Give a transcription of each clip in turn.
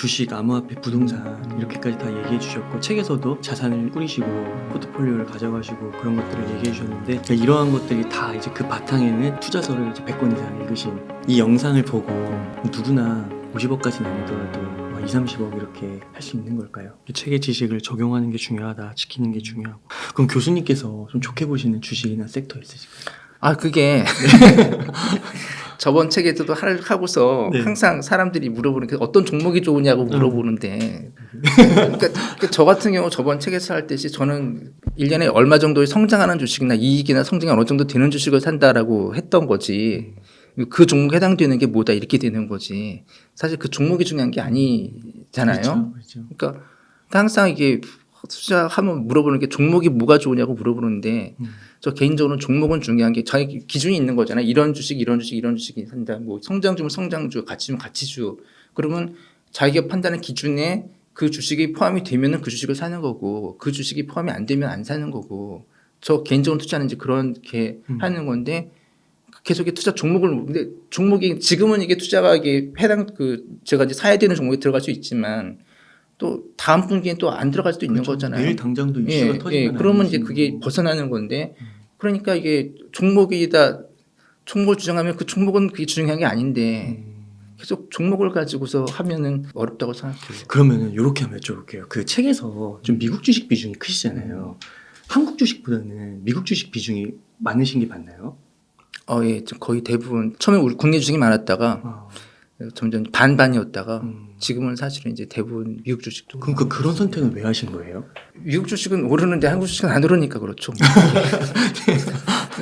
주식, 암호화폐, 부동산 이렇게까지 다 얘기해 주셨고 책에서도 자산을 꾸리시고 포트폴리오를 가져가시고 그런 것들을 얘기해 주셨는데 그러니까 이러한 것들이 다 이제 그 바탕에는 투자서를 이제 100권 이상 읽으신 이 영상을 보고 누구나 50억까지는 아니더라도 2, 30억 이렇게 할 수 있는 걸까요? 이 책의 지식을 적용하는 게 중요하다, 지키는 게 중요하고. 그럼 교수님께서 좀 좋게 보시는 주식이나 섹터 있으실까요? 그게 저번 책에서도 하고서 네. 항상 사람들이 물어보는 게 어떤 종목이 좋으냐고 물어보는데 그러니까 저 같은 경우 저번 책에서 할 때시 저는 1년에 얼마 정도의 성장하는 주식이나 이익이나 성장이 어느 정도 되는 주식을 산다라고 했던 거지 그 종목에 해당되는 게 뭐다 이렇게 되는 거지 사실 그 종목이 중요한 게 아니잖아요. 그렇죠. 그러니까 항상 이게 투자하면 물어보는 게 종목이 뭐가 좋으냐고 물어보는데 저 개인적으로는 종목은 중요한 게 자기 기준이 있는 거잖아요. 이런 주식, 이런 주식, 이런 주식이 산다. 뭐 성장주면 성장주, 가치주면 가치주. 그러면 자기가 판단하는 기준에 그 주식이 포함이 되면은 그 주식을 사는 거고 그 주식이 포함이 안 되면 안 사는 거고 저 개인적으로 투자는 이제 그렇게 하는 건데 계속 투자 종목을 근데 종목이 지금은 이게 투자가 이게 해당 제가 이제 사야 되는 종목에 들어갈 수 있지만 또 다음 분기엔 또 안 들어갈 수도 있는 그렇죠. 거잖아요. 내일 당장도 이슈가 터지면 그러면 이제 그게 벗어나는 건데 그러니까 이게 종목을 주장하면 그 종목은 그게 중요한 게 아닌데 계속 종목을 가지고서 하면은 어렵다고 생각해요. 그러면은 이렇게 한번 여쭤볼게요. 그 책에서 좀 미국 주식 비중이 크시잖아요. 한국 주식보다는 미국 주식 비중이 많으신 게 맞나요? 예, 거의 대부분 처음에 우리 국내 주식이 많았다가 점점 반반이었다가 지금은 사실은 이제 대부분 미국 주식도. 그럼 그런 선택은 왜 하신 거예요? 미국 주식은 오르는데 한국 주식은 안 오르니까 그렇죠.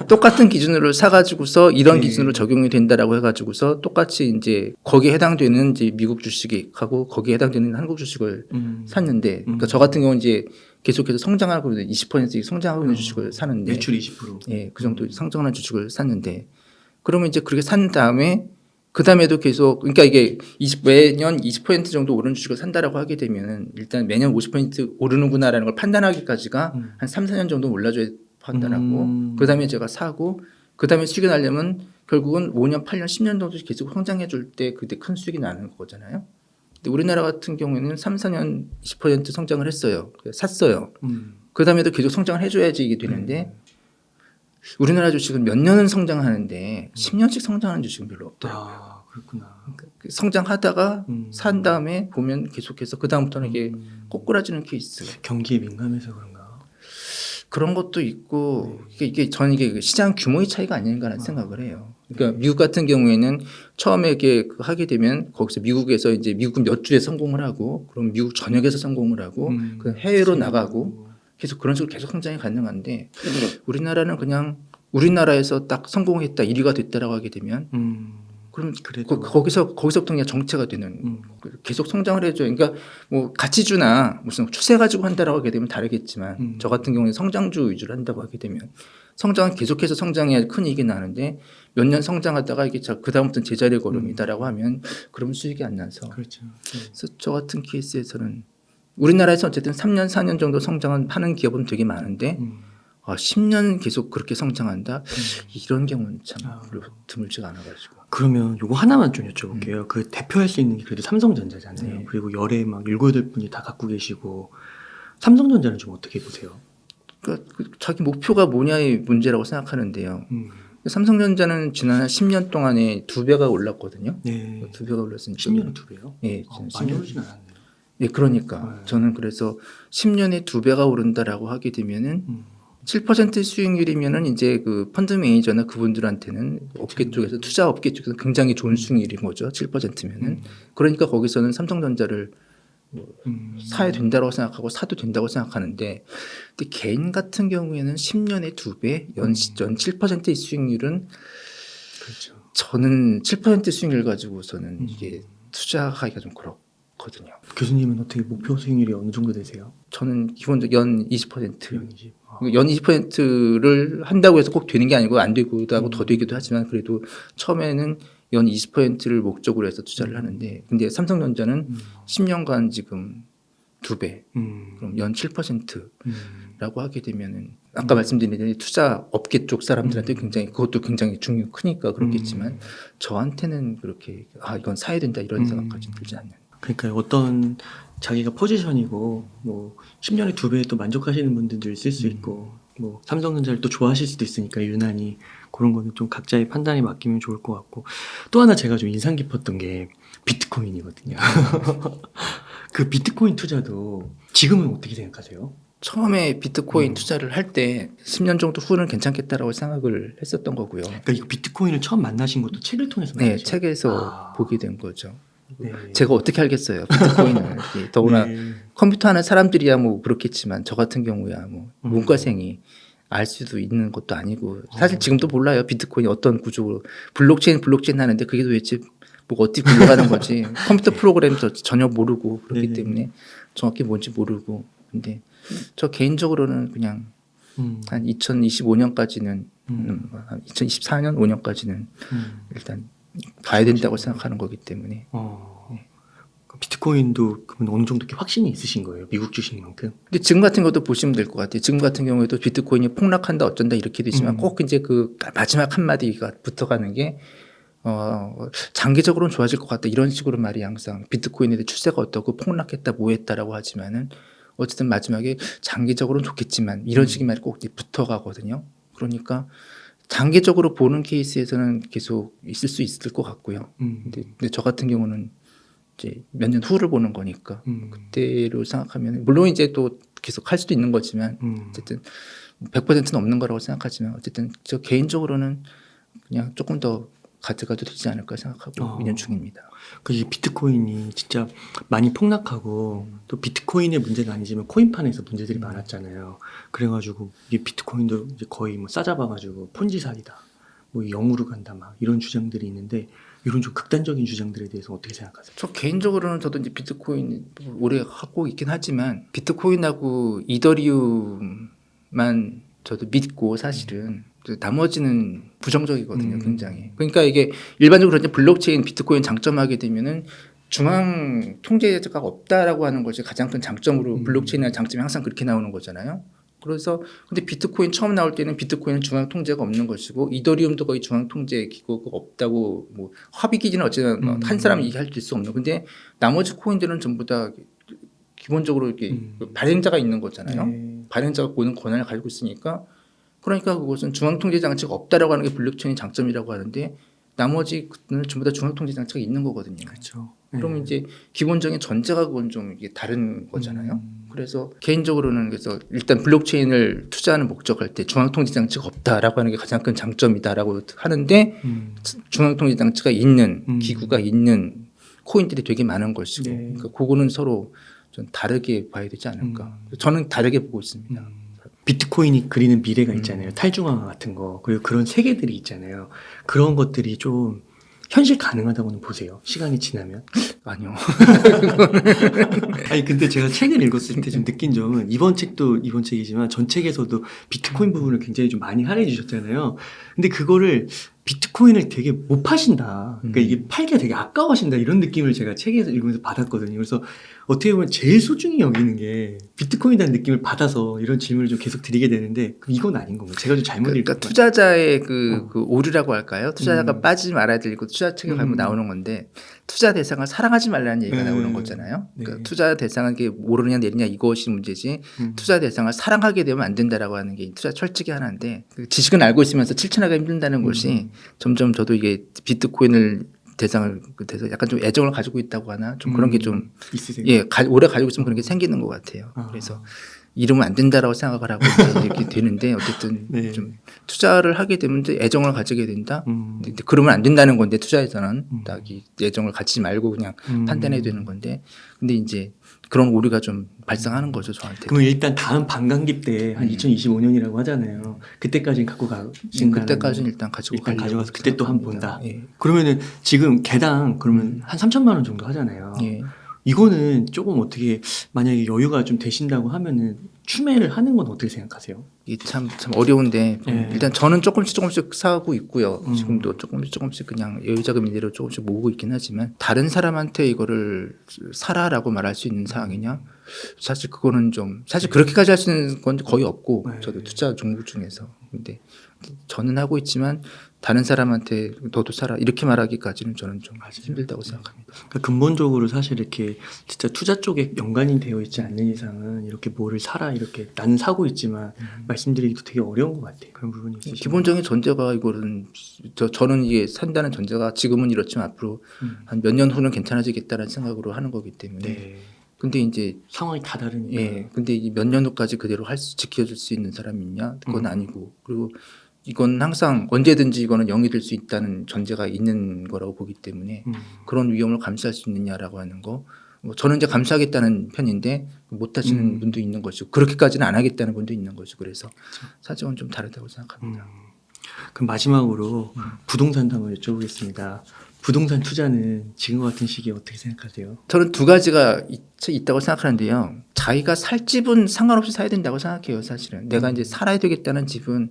똑같은 기준으로 사가지고서 이런 기준으로 적용이 된다라고 해가지고서 똑같이 이제 거기에 해당되는 이제 미국 주식하고 거기에 해당되는 한국 주식을 샀는데, 그러니까 저 같은 경우는 이제 계속해서 성장하고 있는 20%씩 성장하고 있는 주식을 사는데, 매출 20%. 예, 그 정도 성장하는 주식을 샀는데, 그러면 이제 그렇게 산 다음에 그 다음에도 계속 그러니까 이게 매년 20% 정도 오르는 주식을 산다라고 하게 되면은 일단 매년 50% 오르는구나라는 걸 판단하기까지가 한 3, 4년 정도 올라줘야 판단하고 그 다음에 제가 사고 그 다음에 수익이 나려면 결국은 5년, 8년, 10년 정도 계속 성장해 줄 때 그때 큰 수익이 나는 거잖아요. 근데 우리나라 같은 경우에는 3, 4년 20% 성장을 했어요. 샀어요. 그 다음에도 계속 성장을 해줘야지 이게 되는데 우리나라 주식은 몇 년은 성장하는데 10년씩 성장하는 주식은 별로 없더라고요. 그렇구나. 성장하다가 산 다음에 보면 계속해서 그 다음부터는 이게 꼬꾸라지는 케이스. 경기에 민감해서 그런가? 그런 것도 있고 저는 이게 시장 규모의 차이가 아닌가라는 생각을 해요. 그러니까 미국 같은 경우에는 처음에 이렇게 하게 되면 거기서 미국에서 이제 미국은 몇 주에 성공을 하고 그럼 미국 전역에서 성공을 하고 그 해외로 나가고 계속 그런 식으로 계속 성장이 가능한데 우리나라는 그냥 우리나라에서 딱 성공했다 1위가 됐다라고 하게 되면 그럼 거기서부터 그냥 정체가 되는 계속 성장을 해줘요. 그러니까 뭐 가치주나 무슨 추세 가지고 한다라고 하게 되면 다르겠지만 저 같은 경우는 성장주 위주로 한다고 하게 되면 성장은 계속해서 성장해야 큰 이익이 나는데 몇 년 성장하다가 이게 그 다음부터는 제자리 걸음이다라고 하면 그러면 수익이 안 나서. 그렇죠. 그래서 저 같은 케이스에서는 우리나라에서 어쨌든 3년 4년 정도 성장을 하는 기업은 되게 많은데 10년 계속 그렇게 성장한다? 이런 경우는 참 드물지가 않아가지고. 그러면 요거 하나만 좀 여쭤볼게요. 그 대표할 수 있는 게 그래도 삼성전자잖아요. 네. 그리고 열에 막 7, 8분이 다 갖고 계시고 삼성전자는 좀 어떻게 보세요? 그러니까 자기 목표가 뭐냐의 문제라고 생각하는데요. 삼성전자는 지난 10년 동안에 2배가 올랐거든요. 네. 2배가 올랐으니까. 10년에 2배요? 네. 많이 오르진 않았네요. 네, 그러니까. 저는 그래서 10년에 2배가 오른다라고 하게 되면은 7% 수익률이면은 이제 그 펀드 매니저나 그분들한테는 업계 쪽에서 투자 업계 쪽에서 굉장히 좋은 수익률인 거죠. 7%면은. 그러니까 거기서는 삼성전자를 사야 된다고 생각하고 사도 된다고 생각하는데 근데 개인 같은 경우에는 10년에 2배, 연 7%의 수익률은 그렇죠. 저는 7% 수익률 가지고서는 이게 투자하기가 좀 그렇거든요. 교수님은 어떻게 목표 수익률이 어느 정도 되세요? 저는 기본적으로 연 20%. 연 20. 연 20%를 한다고 해서 꼭 되는 게 아니고 안 되기도 하고 더 되기도 하지만 그래도 처음에는 연 20%를 목적으로 해서 투자를 하는데 근데 삼성전자는 10년간 지금 2배 그럼 연 7%라고 하게 되면은 아까 말씀드린 대로 투자 업계 쪽 사람들한테 굉장히 그것도 굉장히 크니까 그렇겠지만 저한테는 그렇게 이건 사야 된다 이런 생각까지는 들지 않는. 그러니까 어떤 자기가 포지션이고 뭐 10년에 2배 또 만족하시는 분들도 있을 수 있고 뭐 삼성전자를 또 좋아하실 수도 있으니까 유난히 그런 거는 좀 각자의 판단에 맡기면 좋을 것 같고 또 하나 제가 좀 인상 깊었던 게 비트코인이거든요. 그 비트코인 투자도 지금은 어떻게 생각하세요? 처음에 비트코인 투자를 할 때 10년 정도 후는 괜찮겠다라고 생각을 했었던 거고요. 그러니까 이거 비트코인을 처음 만나신 것도 책을 통해서 네, 만나신 책에서 보게 된 거죠. 네. 제가 어떻게 알겠어요, 비트코인을. 예, 더구나 네. 컴퓨터 하는 사람들이야 뭐 그렇겠지만 저 같은 경우야 뭐 문과생이 알 수도 있는 것도 아니고 사실 지금도 몰라요, 비트코인이 어떤 구조로 블록체인 하는데 그게 도대체 뭐 어떻게 굴러가는 거지. 컴퓨터 프로그램도 전혀 모르고 그렇기 네네. 때문에 정확히 뭔지 모르고. 근데 저 개인적으로는 그냥 한 2025년까지는 2024년 5년까지는 일단 봐야 된다고 생각하는 거기 때문에. 그 비트코인도 그러면 어느 정도 이렇게 확신이 있으신 거예요? 미국 주식만큼? 근데 지금 같은 것도 보시면 될 것 같아요. 지금 같은 경우에도 비트코인이 폭락한다 어쩐다 이렇게 되지만 꼭 이제 그 마지막 한마디가 붙어가는 게 장기적으로는 좋아질 것 같다 이런 식으로 말이 항상 비트코인에 대해 추세가 어떻고 폭락했다 뭐했다라고 하지만은 어쨌든 마지막에 장기적으로는 좋겠지만 이런 식의 말이 꼭 붙어가거든요. 그러니까 장기적으로 보는 케이스에서는 계속 있을 수 있을 것 같고요. 근데 저 같은 경우는 이제 몇 년 후를 보는 거니까 그때로 생각하면 물론 이제 또 계속 할 수도 있는 거지만 어쨌든 100%는 없는 거라고 생각하지만 어쨌든 저 개인적으로는 그냥 조금 더 가져가도 되지 않을까 생각하고 운영 중입니다. 그 이 비트코인이 진짜 많이 폭락하고 또 비트코인의 문제가 아니지만 코인판에서 문제들이 많았잖아요. 그래가지고 이게 비트코인도 이제 거의 뭐 싸잡아가지고 폰지 사기다, 뭐 영으로 간다 막 이런 주장들이 있는데 이런 좀 극단적인 주장들에 대해서 어떻게 생각하세요? 저 개인적으로는 저도 이제 비트코인 오래 하고 있긴 하지만 비트코인하고 이더리움만 저도 믿고 사실은 나머지는 부정적이거든요, 굉장히. 그러니까 이게 일반적으로 이제 블록체인 비트코인 장점하게 되면은 중앙 통제자가 없다라고 하는 것이 가장 큰 장점으로 블록체인의 장점이 항상 그렇게 나오는 거잖아요. 그래서 근데 비트코인 처음 나올 때는 비트코인은 중앙 통제가 없는 것이고 이더리움도 거의 중앙 통제 기구가 없다고 뭐 합의 기준은 어쨌든 한 사람이 얘기할 수 없는. 근데 나머지 코인들은 전부 다 기본적으로 이렇게 발행자가 있는 거잖아요. 네. 발행자가 보는 권한을 가지고 있으니까 그러니까 그것은 중앙 통제 장치가 없다라고 하는 게 블록체인 장점이라고 하는데 나머지는 전부 다 중앙 통제 장치가 있는 거거든요. 그렇죠. 그러면 이제 기본적인 전제가 그건 좀 이게 다른 거잖아요. 그래서 개인적으로는 그래서 일단 블록체인을 투자하는 목적할 때 중앙 통제 장치가 없다라고 하는 게 가장 큰 장점이다라고 하는데 중앙 통제 장치가 있는 기구가 있는 코인들이 되게 많은 것이고 네. 그러니까 그거는 서로 좀 다르게 봐야 되지 않을까. 저는 다르게 보고 있습니다. 비트코인이 그리는 미래가 있잖아요. 탈중앙화 같은 거 그리고 그런 세계들이 있잖아요. 그런 것들이 좀 현실 가능하다고는 보세요. 시간이 지나면. 아니요. 아니 근데 제가 책을 읽었을 때 좀 느낀 점은 이번 책도 이번 책이지만 전 책에서도 비트코인 부분을 굉장히 좀 많이 할애해 주셨잖아요. 근데 그거를 비트코인을 되게 못 파신다. 그러니까 이게 팔기가 되게 아까워하신다 이런 느낌을 제가 책에서 읽으면서 받았거든요. 그래서 어떻게 보면 제일 소중히 여기는 게 비트코인이라는 느낌을 받아서 이런 질문을 좀 계속 드리게 되는데 그럼 이건 아닌 건가요? 제가 좀 잘못 읽은 그러니까 것 같아요. 투자자의 그 오류라고 할까요? 투자자가 빠지지 말아야 되고 투자 책에 가면 나오는 건데 투자 대상을 사랑하지 말라는 얘기가 나오는 거잖아요. 그러니까 네. 투자 대상은 게 오르냐 내리냐 이것이 문제지 투자 대상을 사랑하게 되면 안 된다라고 하는 게 투자 철칙이 하나인데 그 지식은 알고 있으면서 실천하기가 힘든다는 것이 점점 저도 이게 비트코인을 대상을 돼서 약간 좀 애정을 가지고 있다고 하나 좀 그런 게 좀 있으세요? 예, 오래 가지고 있으면 그런 게 생기는 것 같아요. 그래서 이러면 안 된다라고 생각을 하고 이제 이렇게 되는데 어쨌든 네. 좀 투자를 하게 되면 이제 애정을 가지게 된다. 근데 그러면 안 된다는 건데 투자에서는 딱 이 애정을 가지지 말고 그냥 판단해야 되는 건데 근데 이제 그런 오류가 좀 발생하는 거죠 저한테. 그러면 일단 다음 반감기 때 한 2025년이라고 하잖아요. 그때까지는 갖고 가신다는 그때까지는 일단 가지고 일단 가려고 가져가서 그때 또 한 번 본다. 생각합니다. 예. 그러면은 지금 개당 그러면 한 3천만 원 정도 하잖아요. 예. 이거는 조금 어떻게 만약에 여유가 좀 되신다고 하면은 추매를 하는 건 어떻게 생각하세요? 이게 참 어려운데 예. 일단 저는 조금씩 사고 있고요. 지금도 조금씩 그냥 여유자금 이대로 조금씩 모으고 있긴 하지만 다른 사람한테 이거를 사라라고 말할 수 있는 상황이냐? 사실 그거는 좀 사실 그렇게까지 할 수 있는 건 거의 없고 네. 저도 투자 종목 중에서 근데 저는 하고 있지만 다른 사람한테 너도 살아 이렇게 말하기까지는 저는 좀 맞아요. 힘들다고 생각합니다. 그러니까 근본적으로 사실 이렇게 진짜 투자 쪽에 연관이 되어 있지 않는 이상은 이렇게 뭐를 사라 이렇게 나는 사고 있지만 말씀드리기도 되게 어려운 것 같아요. 그런 부분이 있으시죠. 기본적인 전제가 이거는 저는 이게 산다는 전제가 지금은 이렇지만 앞으로 음. 한 몇 년 후는 괜찮아지겠다는 생각으로 하는 거기 때문에. 네. 근데 이제 상황이 다 다르니까. 예, 근데 몇 년 후까지 그대로 지켜줄 수 있는 사람이 있냐? 그건 아니고 그리고 이건 항상 언제든지 이거는 영이 될 수 있다는 전제가 있는 거라고 보기 때문에 그런 위험을 감수할 수 있느냐라고 하는 거. 뭐 저는 이제 감수하겠다는 편인데 못 하시는 분도 있는 것이고 그렇게까지는 안 하겠다는 분도 있는 것이고 그래서 사정은 좀 다르다고 생각합니다. 그럼 마지막으로 부동산도 한번 여쭤보겠습니다. 부동산 투자는 지금 같은 시기에 어떻게 생각하세요? 저는 두 가지가 있다고 생각하는데요. 자기가 살 집은 상관없이 사야 된다고 생각해요. 사실은 내가 이제 살아야 되겠다는 집은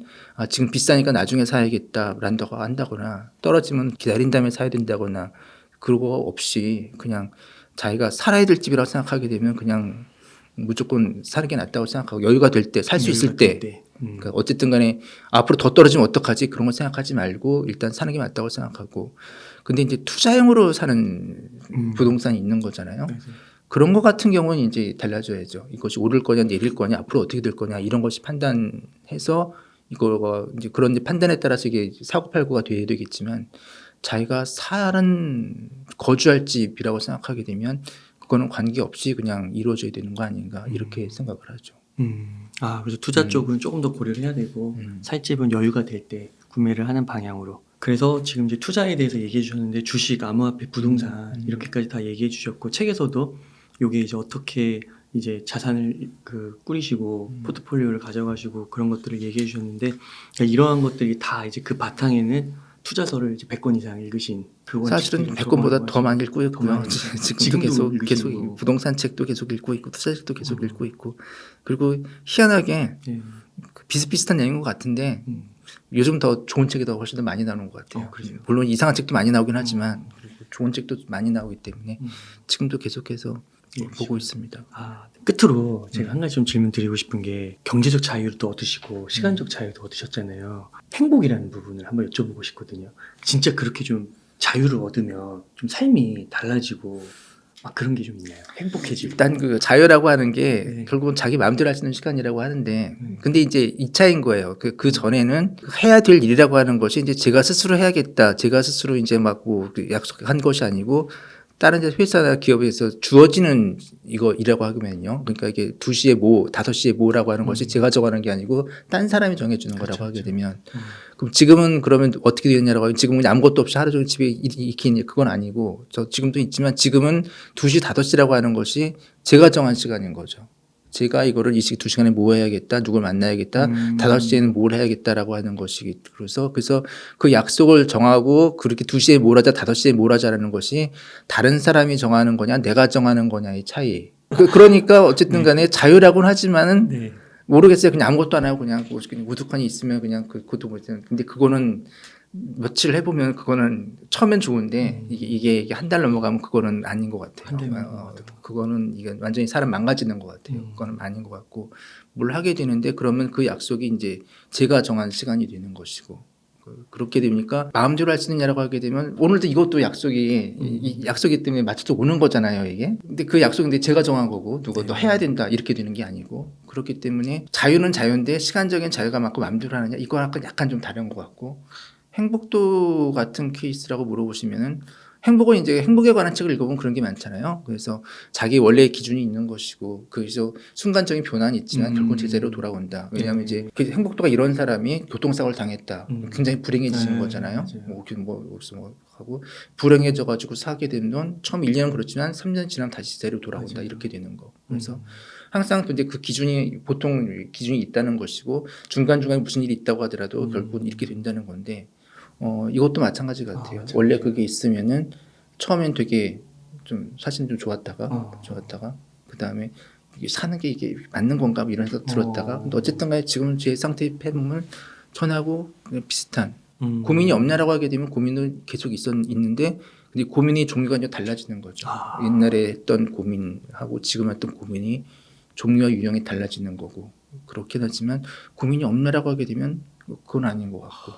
지금 비싸니까 나중에 사야겠다라고 한다거나 떨어지면 기다린 다음에 사야 된다거나 그거 없이 그냥 자기가 살아야 될 집이라고 생각하게 되면 그냥 무조건 사는 게 낫다고 생각하고 여유가 될 때 살 수 있을 때 그러니까 어쨌든 간에 앞으로 더 떨어지면 어떡하지 그런 거 생각하지 말고 일단 사는 게 맞다고 생각하고 근데 이제 투자용으로 사는 부동산이 있는 거잖아요. 그런 거 같은 경우는 이제 달라져야죠. 이것이 오를 거냐 내릴 거냐 앞으로 어떻게 될 거냐 이런 것이 판단해서 이거가 이제 그런 판단에 따라서 이게 사고팔고가 돼야 되겠지만 자기가 거주할 집이라고 생각하게 되면 그거는 관계없이 그냥 이루어져야 되는 거 아닌가 이렇게 생각을 하죠. 그래서 투자 쪽은 조금 더 고려를 해야 되고 살 집은 여유가 될 때 구매를 하는 방향으로. 그래서 지금 이제 투자에 대해서 얘기해 주셨는데 주식, 암호화폐, 부동산 이렇게까지 다 얘기해 주셨고 책에서도 요게 이제 어떻게 이제 자산을 꾸리시고 포트폴리오를 가져가시고 그런 것들을 얘기해 주셨는데 그러니까 이러한 것들이 다 이제 그 바탕에는 투자서를 이제 100권 이상 읽으신 그 사실은 원칙들이 100권보다 더 많이 읽고 더 있고요. 많이 지금도 읽으시고. 계속 부동산 책도 계속 읽고 있고 투자 책도 계속 읽고 있고 그리고 희한하게 네. 비슷비슷한 내용인 것 같은데 요즘 더 좋은 책이 더 훨씬 더 많이 나오는 것 같아요. 그러세요? 물론 이상한 책도 많이 나오긴 하지만 그리고 좋은 책도 많이 나오기 때문에 지금도 계속해서 보고 있습니다. 끝으로 제가 한 가지 좀 질문 드리고 싶은 게 경제적 자유도 얻으시고 시간적 자유도 얻으셨잖아요. 행복이라는 부분을 한번 여쭤보고 싶거든요. 진짜 그렇게 좀 자유를 얻으면 좀 삶이 달라지고 막 그런 게 좀 있나요? 행복해지고. 일단 그 자유라고 하는 게 네. 결국은 자기 마음대로 할 수 있는 시간이라고 하는데 근데 이제 2차인 거예요. 그 전에는 해야 될 일이라고 하는 것이 이제 제가 스스로 해야겠다. 제가 스스로 이제 막 뭐 약속한 것이 아니고 다른 회사나 기업에서 주어지는 이라고 하면요. 그러니까 이게 2시에 5시에 뭐라고 하는 것이 제가 정하는 게 아니고 딴 사람이 정해주는 거라고 하게 되면 그럼 지금은 그러면 어떻게 되느냐라고 하면 지금은 아무것도 없이 하루 종일 집에 있긴 그건 아니고 저 지금도 있지만 지금은 2시, 5시라고 하는 것이 제가 정한 시간인 거죠. 제가 이거를 이 2시간에 뭐 해야겠다, 누굴 만나야겠다, 5시에는 뭘 해야겠다라고 하는 것이 그래서 그 약속을 정하고 그렇게 2시에 뭘 하자, 5시에 뭘 하자라는 것이 다른 사람이 정하는 거냐, 내가 정하는 거냐의 차이. 그러니까 어쨌든 간에 자유라고는 하지만은 네. 모르겠어요. 그냥 아무것도 안 하고 그냥 우두커니 있으면 그냥 그것도 못해요. 근데 그거는 며칠 해보면 그거는 처음엔 좋은데 이게 한 달 넘어가면 그거는 아닌 것 같아요. 한 달 넘어가도. 그거는 이게 완전히 사람 망가지는 것 같아요. 그거는 아닌 것 같고 뭘 하게 되는데 그러면 그 약속이 이제 제가 정한 시간이 되는 것이고 그렇게 되니까 마음대로 할 수 있느냐라고 하게 되면 오늘도 이것도 이 약속이 때문에 맞춰서 오는 거잖아요 이게. 근데 그 약속인데 제가 정한 거고 누가 또 해야 된다 이렇게 되는 게 아니고 그렇기 때문에 자유는 자유인데 시간적인 자유가 맞고 마음대로 하느냐 이거랑 약간 좀 다른 것 같고 행복도 같은 케이스라고 물어보시면은 행복에 관한 책을 읽어보면 그런 게 많잖아요. 그래서 자기 원래의 기준이 있는 것이고 거기서 순간적인 변화는 있지만 결국은 제자리로 돌아온다. 왜냐하면 이제 그 행복도가 이런 사람이 교통사고를 당했다. 굉장히 불행해지는 거잖아요. 하고 불행해져가지고 사게 된 돈 처음 1년은 그렇지만 3년 지나면 다시 제자리로 돌아온다. 맞아요. 이렇게 되는 거. 그래서 항상 근데 그 보통 기준이 있다는 것이고 중간중간에 무슨 일이 있다고 하더라도 결국은 이렇게 된다는 건데 이것도 마찬가지 같아요. 원래 그게 있으면은 처음엔 되게 좀 사실 좀 좋았다가 그다음에 이게 사는 게 이게 맞는 건가 뭐 이런 생각 들었다가 근데 어쨌든 간에 지금 제 상태에 해보면 전하고 그냥 비슷한 고민이 없냐라고 하게 되면 고민은 계속 있는데 근데 고민이 종류가 이제 달라지는 거죠. 옛날에 했던 고민하고 지금 했던 고민이 종류와 유형이 달라지는 거고 그렇긴 하지만 고민이 없냐라고 하게 되면 그건 아닌 것 같고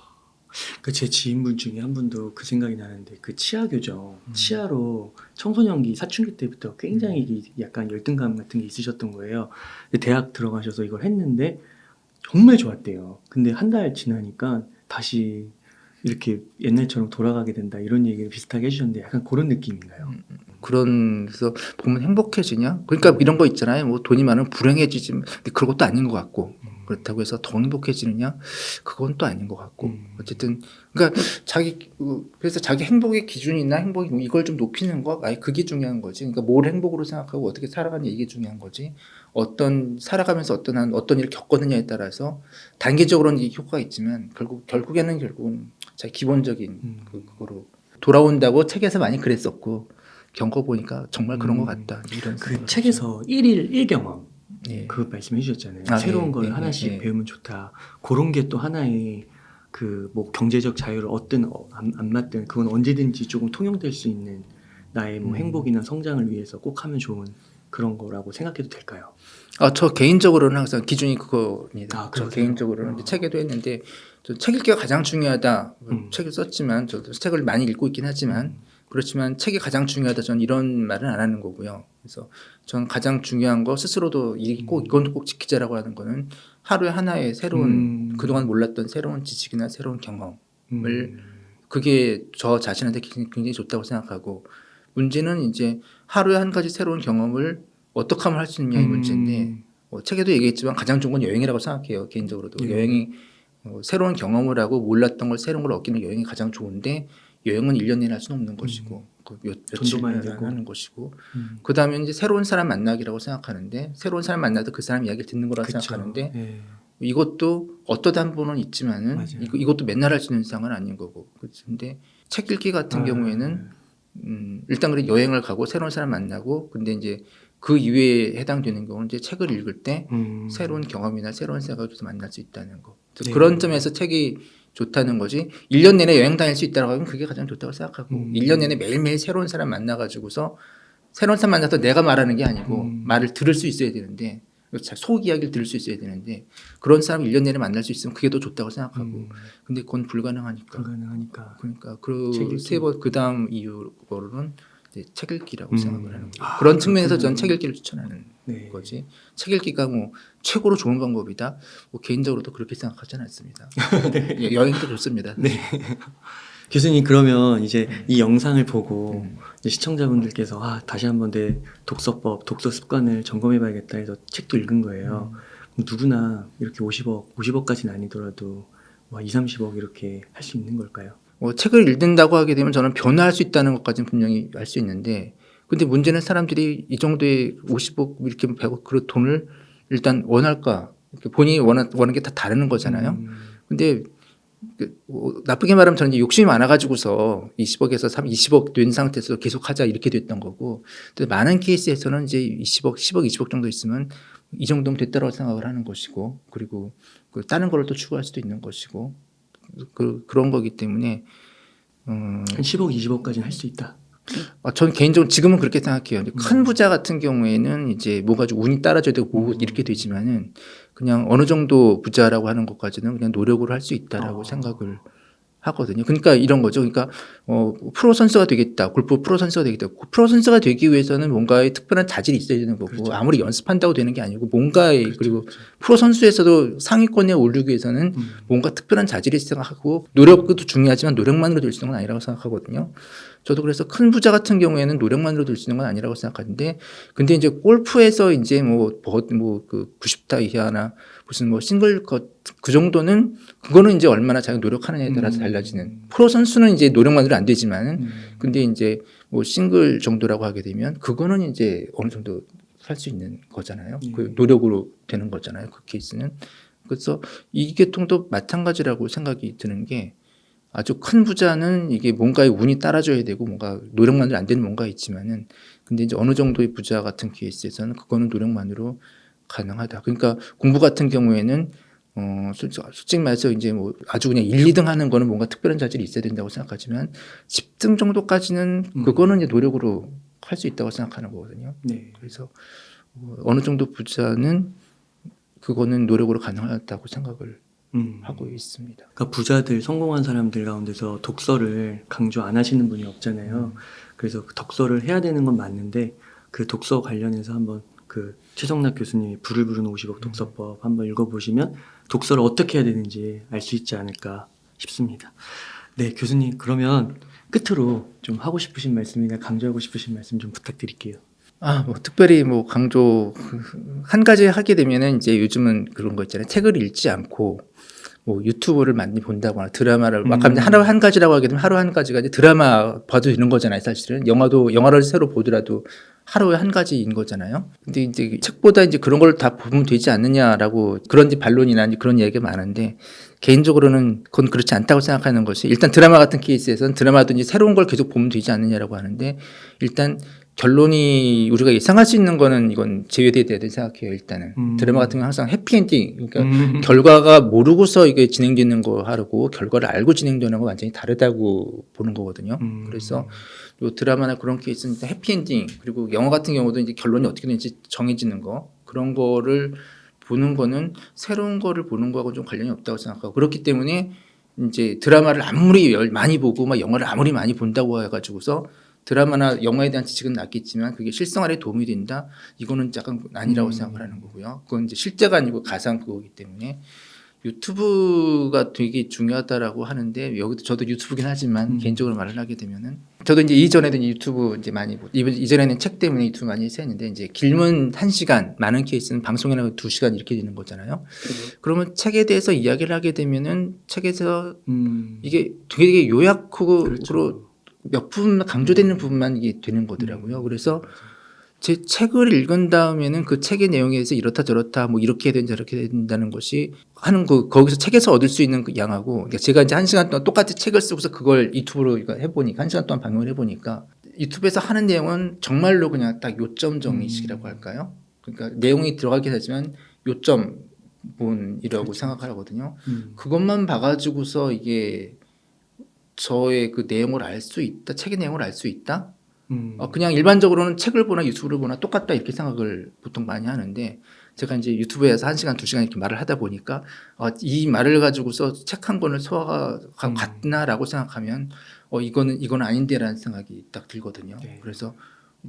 그 제 지인분 중에 한 분도 그 생각이 나는데 그 치아 교정, 치아로 청소년기 사춘기 때부터 굉장히 약간 열등감 같은 게 있으셨던 거예요. 근데 대학 들어가셔서 이걸 했는데 정말 좋았대요. 근데 한 달 지나니까 다시 이렇게 옛날처럼 돌아가게 된다 이런 얘기를 비슷하게 해주셨는데 약간 그런 느낌인가요? 그런 그래서 보면 행복해지냐? 그러니까 이런 거 있잖아요. 뭐 돈이 많으면 불행해지지. 근데 그런 것도 아닌 것 같고 그렇다고 해서 더 행복해지느냐? 그건 또 아닌 것 같고 어쨌든 그러니까 그래서 자기 행복의 기준이나 행복이 이걸 좀 높이는 거, 아예 그게 중요한 거지. 그러니까 뭘 행복으로 생각하고 어떻게 살아가냐 이게 중요한 거지. 살아가면서 어떤 일을 겪었느냐에 따라서 단계적으로는 이게 효과가 있지만 결국은 자기 기본적인 그거로 돌아온다고 책에서 많이 그랬었고. 겪어보니까 정말 그런 것 같다. 이런 그 생각을 책에서 1일 1경험 예. 그 말씀해 주셨잖아요. 아, 새로운 예, 걸 예, 하나씩 예. 배우면 좋다. 그런 게 또 하나의 그 뭐 경제적 자유를 얻든 안 맞든 그건 언제든지 조금 통용될 수 있는 나의 뭐 행복이나 성장을 위해서 꼭 하면 좋은 그런 거라고 생각해도 될까요? 저 개인적으로는 항상 기준이 그거입니다. 아, 저 그러세요? 개인적으로는 이제 책에도 했는데 책 읽기가 가장 중요하다. 책을 썼지만 저도 책을 많이 읽고 있긴 하지만 그렇지만 책이 가장 중요하다. 저는 이런 말은 안 하는 거고요. 그래서 전 가장 중요한 거 스스로도 이건 꼭 지키자라고 하는 거는 하루에 하나의 새로운 그동안 몰랐던 새로운 지식이나 새로운 경험을 그게 저 자신한테 굉장히 좋다고 생각하고 문제는 이제 하루에 한 가지 새로운 경험을 어떻게 하면 할 수 있느냐의 문제인데 책에도 얘기했지만 가장 좋은 건 여행이라고 생각해요. 개인적으로도. 예. 여행이 새로운 경험을 하고 몰랐던 걸 새로운 걸 얻기는 여행이 가장 좋은데 여행은 1년 내내 할 수는 없는 것이고 돈도 며칠 많이 내내 들고. 하는 것이고 그다음에 이제 새로운 사람 만나기라고 생각하는데 새로운 사람 만나도 그 사람 이야기를 듣는 거라고 그쵸. 생각하는데 예. 이것도 어떠다 한 번은 있지만은 맞아요. 이것도 맨날 할 수 있는 상은 아닌 거고 그런데 책 읽기 같은 경우에는 일단 그래 여행을 가고 새로운 사람 만나고 근데 이제 그 이외에 해당되는 경우는 이제 책을 읽을 때 새로운 경험이나 새로운 생각을 좀 만날 수 있다는 거. 네. 그런 점에서 책이 좋다는 거지. 1년 내내 여행 다닐 수 있다고 하면 그게 가장 좋다고 생각하고 1년 내내 매일매일 새로운 사람 만나가지고서 새로운 사람 만나서 내가 말하는 게 아니고 말을 들을 수 있어야 되는데 속 이야기를 들을 수 있어야 되는데 그런 사람 1년 내내 만날 수 있으면 그게 더 좋다고 생각하고 근데 그건 불가능하니까 그러니까 그 세 번 그다음 이유로는 책 읽기라고 생각을 하는 거예요. 그런 측면에서 저는 책 읽기를 추천하는 네. 거지. 책 읽기가 뭐 최고로 좋은 방법이다. 뭐 개인적으로도 그렇게 생각하지는 않습니다. 네. 여행도 좋습니다. 네. 교수님 그러면 이제 이 영상을 보고 이제 시청자분들께서 다시 한번 내 독서법, 독서 습관을 점검해봐야겠다 해서 책도 읽은 거예요. 그럼 누구나 이렇게 50억까지는 아니더라도 2, 30억 이렇게 할 수 있는 걸까요? 책을 읽는다고 하게 되면 저는 변화할 수 있다는 것까지는 분명히 알 수 있는데 근데 문제는 사람들이 이 정도의 50억 이렇게 100억 그런 돈을 일단 원할까? 본인이 원하는 게 다 다른 거잖아요. 근데 나쁘게 말하면 저는 욕심이 많아가지고서 20억에서 20억 된 상태에서 계속 하자 이렇게 됐던 거고 근데 많은 케이스에서는 이제 20억, 10억, 20억 정도 있으면 이 정도면 됐다고 생각을 하는 것이고 그리고 다른 걸 또 추구할 수도 있는 것이고 그런 거기 때문에 한 10억, 20억까지는 할 수 있다. 저는 개인적으로 지금은 그렇게 생각해요. 큰 부자 같은 경우에는 이제 뭐가 좀 운이 따라줘야 되고 뭐 이렇게 되지만은 그냥 어느 정도 부자라고 하는 것까지는 그냥 노력으로 할 수 있다라고 생각을 하거든요. 그러니까 이런 거죠. 그러니까 프로 선수가 되겠다. 골프 프로 선수가 되겠다. 프로 선수가 되기 위해서는 뭔가의 특별한 자질이 있어야 되는 거고 그렇죠. 아무리 연습한다고 되는 게 아니고 뭔가의 그렇죠. 그리고 프로 선수에서도 상위권에 오르기 위해서는 뭔가 특별한 자질이 생각하고 노력도 중요하지만 노력만으로 될 수 있는 건 아니라고 생각하거든요. 저도 그래서 큰 부자 같은 경우에는 노력만으로 될 수 있는 건 아니라고 생각하는데 근데 이제 골프에서 이제 그 90타 이하나 무슨 뭐 싱글 그 정도는 그거는 이제 얼마나 자기가 노력하느냐에 따라서 달라지는 프로 선수는 이제 노력만으로 안 되지만은 근데 이제 뭐 싱글 정도라고 하게 되면 그거는 이제 어느 정도 할 수 있는 거잖아요. 그 노력으로 되는 거잖아요. 그 케이스는. 그래서 이 계통도 마찬가지라고 생각이 드는 게 아주 큰 부자는 이게 뭔가의 운이 따라줘야 되고 뭔가 노력만으로 안 되는 뭔가 있지만은 근데 이제 어느 정도의 부자 같은 케이스에서는 그거는 노력만으로 가능하다. 그러니까 공부 같은 경우에는 솔직히 말해서 이제 뭐 아주 그냥 1, 2등 하는 거는 뭔가 특별한 자질이 있어야 된다고 생각하지만 10등 정도까지는 그거는 이제 노력으로 할 수 있다고 생각하는 거거든요. 네. 그래서 어느 정도 부자는 그거는 노력으로 가능하다고 생각을 하고 있습니다. 그러니까 부자들, 성공한 사람들 가운데서 독서를 강조 안 하시는 분이 없잖아요. 그래서 그 독서를 해야 되는 건 맞는데 그 독서 관련해서 한번 그 최성락 교수님이 불을 부르는 50억 독서법 한번 읽어보시면 독서를 어떻게 해야 되는지 알 수 있지 않을까 싶습니다. 네, 교수님 그러면 끝으로 좀 하고 싶으신 말씀이나 강조하고 싶으신 말씀 좀 부탁드릴게요. 뭐 특별히 뭐 강조 한 가지 하게 되면은 이제 요즘은 그런 거 있잖아요. 책을 읽지 않고 뭐 유튜브를 많이 본다거나 드라마를 막 하면 하루 한 가지라고 하게 되면 하루 한 가지가 이제 드라마 봐도 되는 거잖아요. 사실은 영화를 새로 보더라도 하루에 한 가지인 거잖아요. 근데 이제 책보다 이제 그런 걸 다 보면 되지 않느냐라고 그런 이제 반론이나 이제 그런 이야기가 많은데 개인적으로는 그건 그렇지 않다고 생각하는 것이 일단 드라마 같은 케이스에서는 드라마도 이제 새로운 걸 계속 보면 되지 않느냐라고 하는데 일단 결론이 우리가 예상할 수 있는 거는 이건 제외돼야 된다고 생각해요. 일단은 드라마 같은 경우는 항상 해피엔딩 그러니까 결과가 모르고서 이게 진행되는 거 하고 결과를 알고 진행되는 거 완전히 다르다고 보는 거거든요. 그래서 요 드라마나 그런 케이스는 일단 해피엔딩 그리고 영화 같은 경우도 이제 결론이 어떻게 되는지 정해지는 거 그런 거를 보는 거는 새로운 거를 보는 거하고 좀 관련이 없다고 생각하고 그렇기 때문에 이제 드라마를 아무리 많이 보고 막 영화를 아무리 많이 본다고 해가지고서 드라마나 영화에 대한 지식은 낮겠지만 그게 실생활에 도움이 된다? 이거는 약간 아니라고 생각을 하는 거고요. 그건 이제 실제가 아니고 가상 그거기 때문에 유튜브가 되게 중요하다라고 하는데 여기도 저도 유튜브긴 하지만 개인적으로 말을 하게 되면은 저도 이제 이전에도 유튜브 이제 많이 이전에는 책 때문에 유튜브 많이 했었는데 이제 길면 1시간 많은 케이스는 방송이나 2시간 이렇게 되는 거잖아요. 그러면 책에 대해서 이야기를 하게 되면은 책에서 이게 되게 요약으로 그렇죠. 몇 부분 강조되는 부분만 이게 되는 거더라고요. 그래서 제 책을 읽은 다음에는 그 책의 내용에 대해서 이렇다 저렇다 뭐 이렇게 해야 된다 저렇게 해야 된다는 것이 하는 거기서 책에서 얻을 수 있는 그 양하고 그러니까 제가 이제 1시간 동안 똑같이 책을 쓰고서 그걸 유튜브로 해보니까 1시간 동안 방송을 해보니까 유튜브에서 하는 내용은 정말로 그냥 딱 요점 정리식이라고 할까요? 그러니까 내용이 들어가긴 하지만 요점 본이라고 생각을 하거든요. 그것만 봐가지고서 이게 저의 그 내용을 알 수 있다, 책의 내용을 알 수 있다. 그냥 일반적으로는 책을 보나 유튜브를 보나 똑같다 이렇게 생각을 보통 많이 하는데 제가 이제 유튜브에서 1시간, 2시간 이렇게 말을 하다 보니까 이 말을 가지고서 책 한 권을 소화가 같나라고 생각하면 이건 아닌데라는 생각이 딱 들거든요. 네. 그래서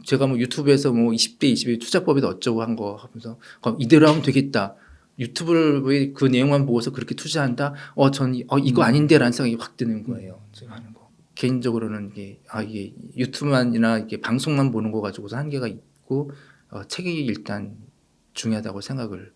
제가 뭐 유튜브에서 뭐 20대 20의 투자법에도 어쩌고 한 거 하면서 이대로 하면 되겠다. 유튜브를 왜 그 내용만 보고서 그렇게 투자한다? 전 이거 아닌데라는 생각이 확 드는 거예요. 제가 하는 거. 개인적으로는 이게 유튜브만이나 이게 방송만 보는 거 가지고서 한계가 있고 책이 일단 중요하다고 생각을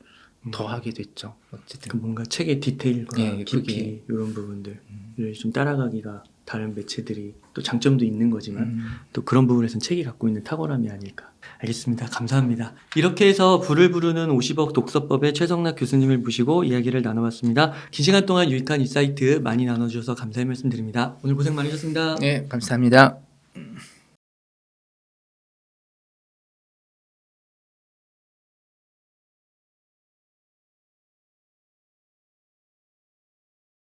더 하게 됐죠. 어쨌든 그 뭔가 책의 디테일과 예, 깊이 그게. 이런 부분들을 좀 따라가기가 다른 매체들이 또 장점도 있는 거지만 또 그런 부분에서는 책이 갖고 있는 탁월함이 아닐까. 알겠습니다. 감사합니다. 이렇게 해서 불을 부르는 50억 독서법의 최성락 교수님을 모시고 이야기를 나눠봤습니다. 긴 시간 동안 유익한 인사이트 많이 나눠주셔서 감사의 말씀 드립니다. 오늘 고생 많으셨습니다. 네, 감사합니다.